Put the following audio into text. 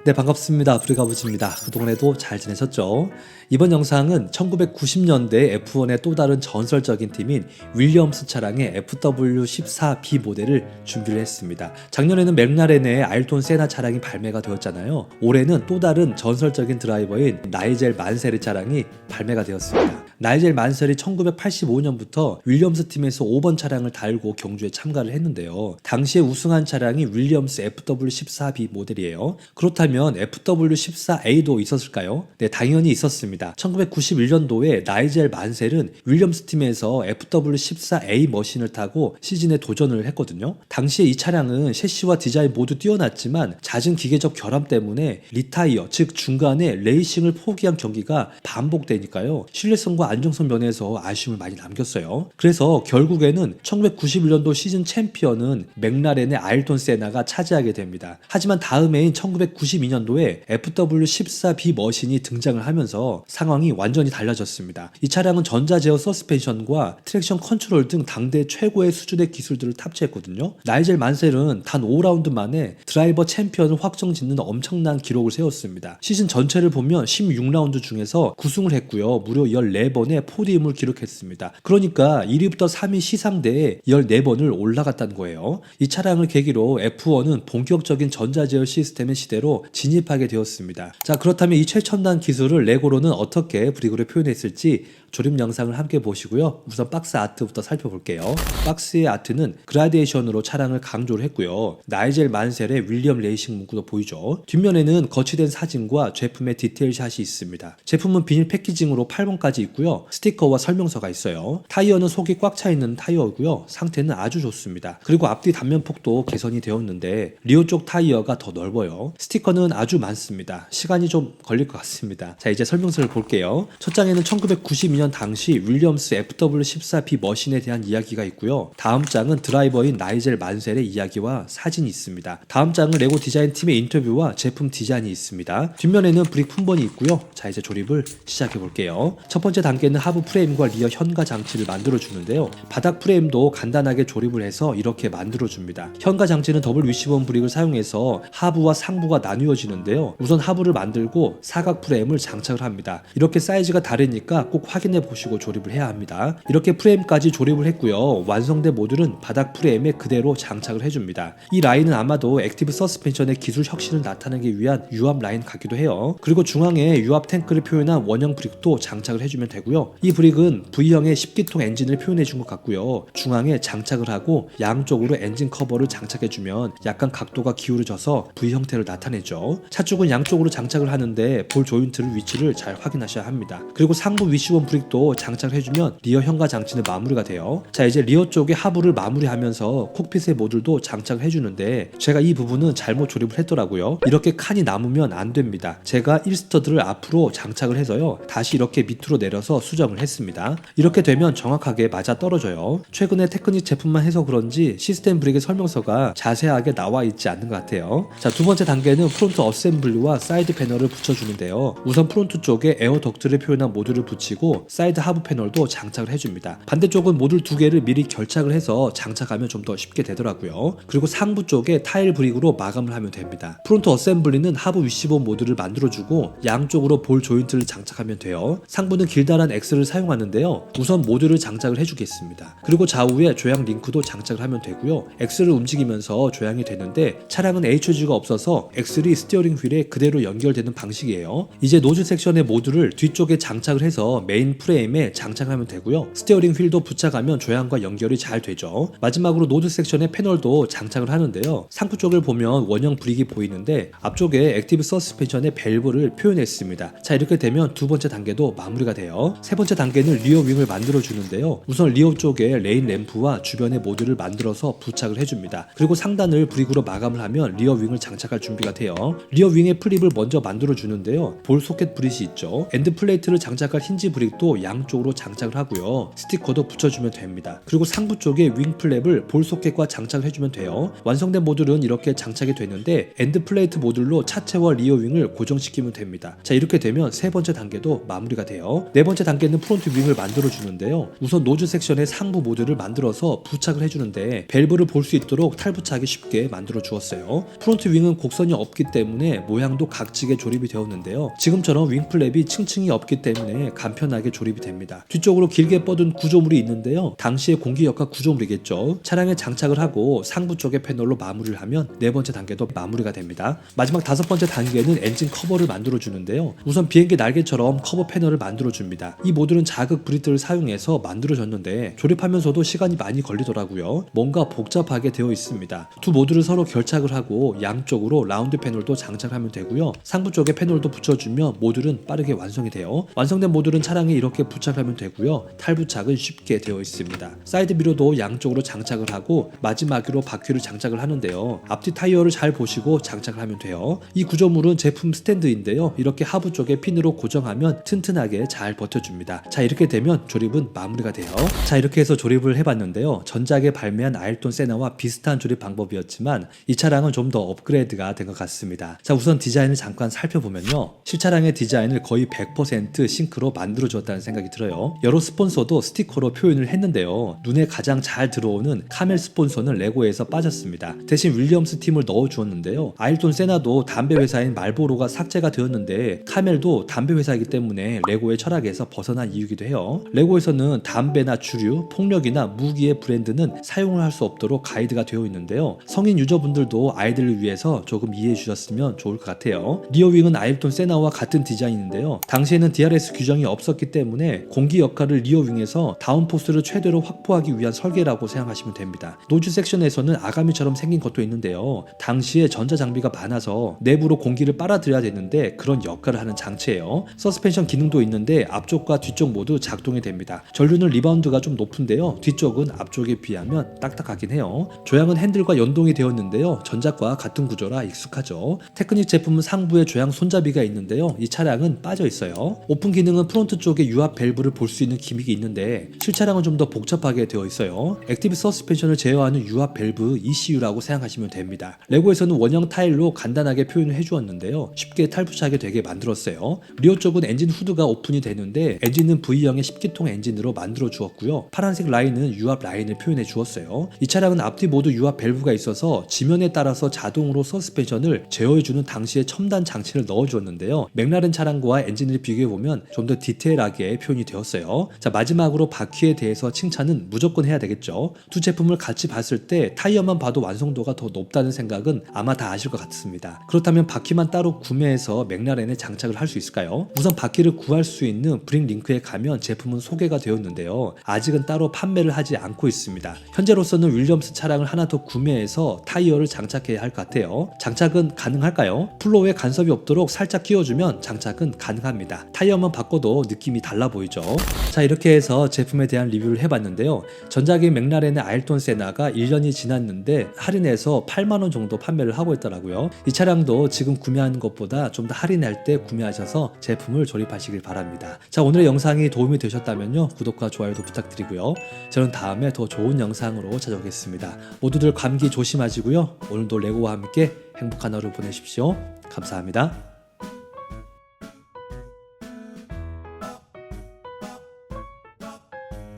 네, 반갑습니다. 브리가부지입니다. 그동안에도 잘 지내셨죠? 이번 영상은 1990년대 F1의 또 다른 전설적인 팀인 윌리엄스 차량의 FW14B 모델을 준비를 했습니다. 작년에는 맥라렌의 아일톤 세나 차량이 발매가 되었잖아요. 올해는 또 다른 전설적인 드라이버인 나이젤 만세리 차량이 발매가 되었습니다. 나이젤 만셀이 1985년부터 윌리엄스 팀에서 5번 차량을 달고 경주에 참가를 했는데요. 당시에 우승한 차량이 윌리엄스 FW14B 모델이에요. 그렇다면 FW14A도 있었을까요? 네, 당연히 있었습니다. 1991년도에 나이젤 만셀은 윌리엄스 팀에서 FW14A 머신을 타고 시즌에 도전을 했거든요. 당시에 이 차량은 셰시와 디자인 모두 뛰어났지만 잦은 기계적 결함 때문에 리타이어, 즉 중간에 레이싱을 포기한 경기가 반복되니까요. 신뢰성과 안정성 면에서 아쉬움을 많이 남겼어요. 그래서 결국에는 1991년도 시즌 챔피언은 맥라렌의 아일톤 세나가 차지하게 됩니다. 하지만 다음해인 1992년도에 FW14B 머신이 등장을 하면서 상황이 완전히 달라졌습니다. 이 차량은 전자 제어 서스펜션과 트랙션 컨트롤 등 당대 최고의 수준의 기술들을 탑재했거든요. 나이젤 만셀은 단 5라운드 만에 드라이버 챔피언을 확정짓는 엄청난 기록을 세웠습니다. 시즌 전체를 보면 16라운드 중에서 9승을 했고요. 무려 14번의 포디움을 기록했습니다. 그러니까 1위부터 3위 시상대에 14번을 올라갔다는 거예요. 이 차량을 계기로 F1은 본격적인 전자제어 시스템의 시대로 진입하게 되었습니다. 자, 그렇다면 이 최첨단 기술을 레고로는 어떻게 브릭으로 표현했을지 조립 영상을 함께 보시고요. 우선 박스 아트부터 살펴볼게요. 박스의 아트는 그라데이션으로 차량을 강조를 했고요. 나이젤 만셀의 윌리엄 레이싱 문구도 보이죠. 뒷면에는 거치된 사진과 제품의 디테일 샷이 있습니다. 제품은 비닐 패키징으로 8번까지 있고요. 스티커와 설명서가 있어요. 타이어는 속이 꽉 차 있는 타이어고요. 상태는 아주 좋습니다. 그리고 앞뒤 단면폭도 개선이 되었는데 리오 쪽 타이어가 더 넓어요. 스티커는 아주 많습니다. 시간이 좀 걸릴 것 같습니다. 자, 이제 설명서를 볼게요. 첫 장에는 1992년 당시 윌리엄스 FW14B 머신에 대한 이야기가 있고요. 다음 장은 드라이버인 나이젤 만셀의 이야기와 사진이 있습니다. 다음 장은 레고 디자인 팀의 인터뷰와 제품 디자인이 있습니다. 뒷면에는 브릭 품번이 있고요. 자, 이제 조립을 시작해 볼게요. 첫 번째 단계는 하부 프레임과 리어 현가 장치를 만들어 주는데요. 바닥 프레임도 간단하게 조립을 해서 이렇게 만들어 줍니다. 현가 장치는 더블 위시본 브릭을 사용해서 하부와 상부가 나뉘어지는데요. 우선 하부를 만들고 사각 프레임을 장착을 합니다. 이렇게 사이즈가 다르니까 꼭 확인해 보시고 조립을 해야 합니다. 이렇게 프레임까지 조립을 했고요. 완성된 모듈은 바닥 프레임에 그대로 장착을 해줍니다. 이 라인은 아마도 액티브 서스펜션의 기술 혁신을 나타내기 위한 유압 라인 같기도 해요. 그리고 중앙에 유압 탱크를 표현한 원형 브릭도 장착을 해주면 되고요. 이 브릭은 V형의 10기통 엔진을 표현해 준 것 같고요. 중앙에 장착을 하고 양쪽으로 엔진 커버를 장착해주면 약간 각도가 기울어져서 V 형태를 나타내죠. 차쪽은 양쪽으로 장착을 하는데 볼 조인트를 위치를 잘 확인하셔야 합니다. 그리고 상부 위시본 브릭도 장착해주면 리어 현가 장치는 마무리가 돼요. 자, 이제 리어 쪽에 하부를 마무리하면서 콕핏의 모듈도 장착을 해주는데 제가 이 부분은 잘못 조립을 했더라고요. 이렇게 칸이 남으면 안 됩니다. 제가 1스터드를 앞으로 장착을 해서요. 다시 이렇게 밑으로 내려서 수정을 했습니다. 이렇게 되면 정확하게 맞아 떨어져요. 최근에 테크닉 제품만 해서 그런지 시스템 브릭의 설명서가 자세하게 나와 있지 않는 것 같아요. 자, 두 번째 단계는 프론트 어셈블리와 사이드 패널을 붙여주는데요. 우선 프론트 쪽에 에어 덕트를 표현한 모듈을 붙이고 사이드 하부 패널도 장착을 해줍니다. 반대쪽은 모듈 두 개를 미리 결착을 해서 장착하면 좀 더 쉽게 되더라고요. 그리고 상부 쪽에 타일 브릭으로 마감을 하면 됩니다. 프론트 어셈블리는 하부 위시본 모듈을 만들어주고 양쪽으로 볼 조인트를 장착하면 돼요. 상부는 길다란 X를 사용하는데요. 우선 모듈을 장착을 해주겠습니다. 그리고 좌우에 조향 링크도 장착을 하면 되고요. X를 움직이면서 조향이 되는데 차량은 HG가 없어서 엑셀이 스티어링 휠에 그대로 연결되는 방식이에요. 이제 노즐 섹션의 모듈을 뒤쪽에 장착을 해서 메인 프레임에 장착하면 되고요. 스티어링 휠도 부착하면 조향과 연결이 잘 되죠. 마지막으로 노즐 섹션의 패널도 장착을 하는데요. 상부 쪽을 보면 원형 브릭이 보이는데 앞쪽에 액티브 서스펜션의 밸브를 표현했습니다. 자, 이렇게 되면 두 번째 단계도 마무리가 돼요. 세 번째 단계는 리어 윙을 만들어 주는데요. 우선 리어 쪽에 레인 램프와 주변의 모듈을 만들어서 부착을 해줍니다. 그리고 상단을 브릭으로 마감을 하면 리어 윙을 장착할 준비가 돼요. 리어 윙의 플립을 먼저 만들어 주는데요. 볼 소켓 브릿이 있죠. 엔드 플레이트를 장착할 힌지 브릭도 벨브도 양쪽으로 장착을 하고요. 스티커도 붙여주면 됩니다. 그리고 상부 쪽에 윙플랩을 볼 소켓과 장착을 해주면 돼요. 완성된 모듈은 이렇게 장착이 되는데 엔드 플레이트 모듈로 차체와 리어 윙을 고정시키면 됩니다. 자, 이렇게 되면 세 번째 단계도 마무리가 돼요. 네 번째 단계는 프론트 윙을 만들어 주는데요. 우선 노즐 섹션의 상부 모듈을 만들어서 부착을 해주는데 밸브를 볼 수 있도록 탈부착하기 쉽게 만들어 주었어요. 프론트 윙은 곡선이 없기 때문에 모양도 각지게 조립이 되었는데요. 지금처럼 윙플랩이 층층이 없기 때문에 간편하게 조립이 됩니다. 뒤쪽으로 길게 뻗은 구조물이 있는데요. 당시의 공기역학 구조물이겠죠. 차량에 장착을 하고 상부 쪽의 패널로 마무리를 하면 네 번째 단계도 마무리가 됩니다. 마지막 다섯 번째 단계는 엔진 커버를 만들어 주는데요. 우선 비행기 날개처럼 커버 패널을 만들어 줍니다. 이 모듈은 자극 브릿들을 사용해서 만들어졌는데 조립하면서도 시간이 많이 걸리더라고요. 뭔가 복잡하게 되어 있습니다. 두 모듈을 서로 결착을 하고 양쪽으로 라운드 패널도 장착하면 되고요. 상부 쪽에 패널도 붙여주면 모듈은 빠르게 완성이 돼요. 완성된 모듈은 차량에 이렇게 부착하면 되고요. 탈부착은 쉽게 되어 있습니다. 사이드 미러도 양쪽으로 장착을 하고 마지막으로 바퀴를 장착을 하는데요. 앞뒤 타이어를 잘 보시고 장착을 하면 돼요. 이 구조물은 제품 스탠드인데요. 이렇게 하부 쪽에 핀으로 고정하면 튼튼하게 잘 버텨줍니다. 자, 이렇게 되면 조립은 마무리가 돼요. 자, 이렇게 해서 조립을 해봤는데요. 전작에 발매한 아일톤 세나와 비슷한 조립 방법이었지만 이 차량은 좀 더 업그레이드가 된 것 같습니다. 자, 우선 디자인을 잠깐 살펴보면요. 실차량의 디자인을 거의 100% 싱크로 만들어 주었다는 생각이 들어요. 여러 스폰서도 스티커로 표현을 했는데요. 눈에 가장 잘 들어오는 카멜 스폰서는 레고에서 빠졌습니다. 대신 윌리엄스 팀을 넣어 주었는데요. 아일톤 세나도 담배 회사인 말보로가 삭제가 되었는데 카멜도 담배 회사이기 때문에 레고의 철학에서 벗어난 이유기도 해요. 레고에서는 담배나 주류, 폭력이나 무기의 브랜드는 사용을 할 수 없도록 가이드가 되어 있는데요. 성인 유저분들도 아이들을 위해서 조금 이해해 주셨으면 좋을 것 같아요. 리어윙은 아일톤 세나와 같은 디자인인데요. 당시에는 DRS 규정이 없었기 때문에 공기 역할을 리어윙에서 다운포스를 최대로 확보하기 위한 설계라고 생각하시면 됩니다. 노즐 섹션에서는 아가미처럼 생긴 것도 있는데요. 당시에 전자장비가 많아서 내부로 공기를 빨아들여야 되는데 그런 역할을 하는 장치예요. 서스펜션 기능도 있는데 앞쪽과 뒤쪽 모두 작동이 됩니다. 전류는 리바운드가 좀 높은데요. 뒤쪽은 앞쪽에 비하면 딱딱하긴 해요. 조향은 핸들과 연동이 되었는데요. 전작과 같은 구조라 익숙하죠. 테크닉 제품은 상부에 조향 손잡이가 있는데요. 이 차량은 빠져 있어요. 오픈 기능은 프론트 쪽에 유압 밸브를 볼 수 있는 기믹이 있는데 실차량은 좀 더 복잡하게 되어 있어요. 액티브 서스펜션을 제어하는 유압 밸브 ECU라고 생각하시면 됩니다. 레고에서는 원형 타일로 간단하게 표현을 해주었는데요. 쉽게 탈부착하게 되게 만들었어요. 리어 쪽은 엔진 후드가 오픈이 되는데 엔진은 V형의 10기통 엔진으로 만들어 주었고요. 파란색 라인은 유압 라인을 표현해 주었어요. 이 차량은 앞뒤 모두 유압 밸브가 있어서 지면에 따라서 자동으로 서스펜션을 제어해주는 당시의 첨단 장치를 넣어 주었는데요. 맥라렌 차량과 엔진을 비교해보면 좀 더 디테일하게 표현이 되었어요. 자, 마지막으로 바퀴에 대해서 칭찬은 무조건 해야 되겠죠. 두 제품을 같이 봤을 때 타이어만 봐도 완성도가 더 높다는 생각은 아마 다 아실 것 같습니다. 그렇다면 바퀴만 따로 구매해서 맥라렌에 장착을 할 수 있을까요? 우선 바퀴를 구할 수 있는 브릭 링크에 가면 제품은 소개가 되었는데요. 아직은 따로 판매를 하지 않고 있습니다. 현재로서는 윌리엄스 차량을 하나 더 구매해서 타이어를 장착해야 할 것 같아요. 장착은 가능할까요? 플로어에 간섭이 없도록 살짝 끼워주면 장착은 가능합니다. 타이어만 바꿔도 느낌이 달라 보이죠. 자, 이렇게 해서 제품에 대한 리뷰를 해봤는데요. 전작의 맥라렌의 아일톤 세나가 1년이 지났는데 할인해서 8만원 정도 판매를 하고 있더라고요. 이 차량도 지금 구매하는 것보다 좀 더 할인할 때 구매하셔서 제품을 조립하시길 바랍니다. 자, 오늘의 영상이 도움이 되셨다면요. 구독과 좋아요도 부탁드리고요. 저는 다음에 더 좋은 영상으로 찾아오겠습니다. 모두들 감기 조심하시고요. 오늘도 레고와 함께 행복한 하루 보내십시오. 감사합니다.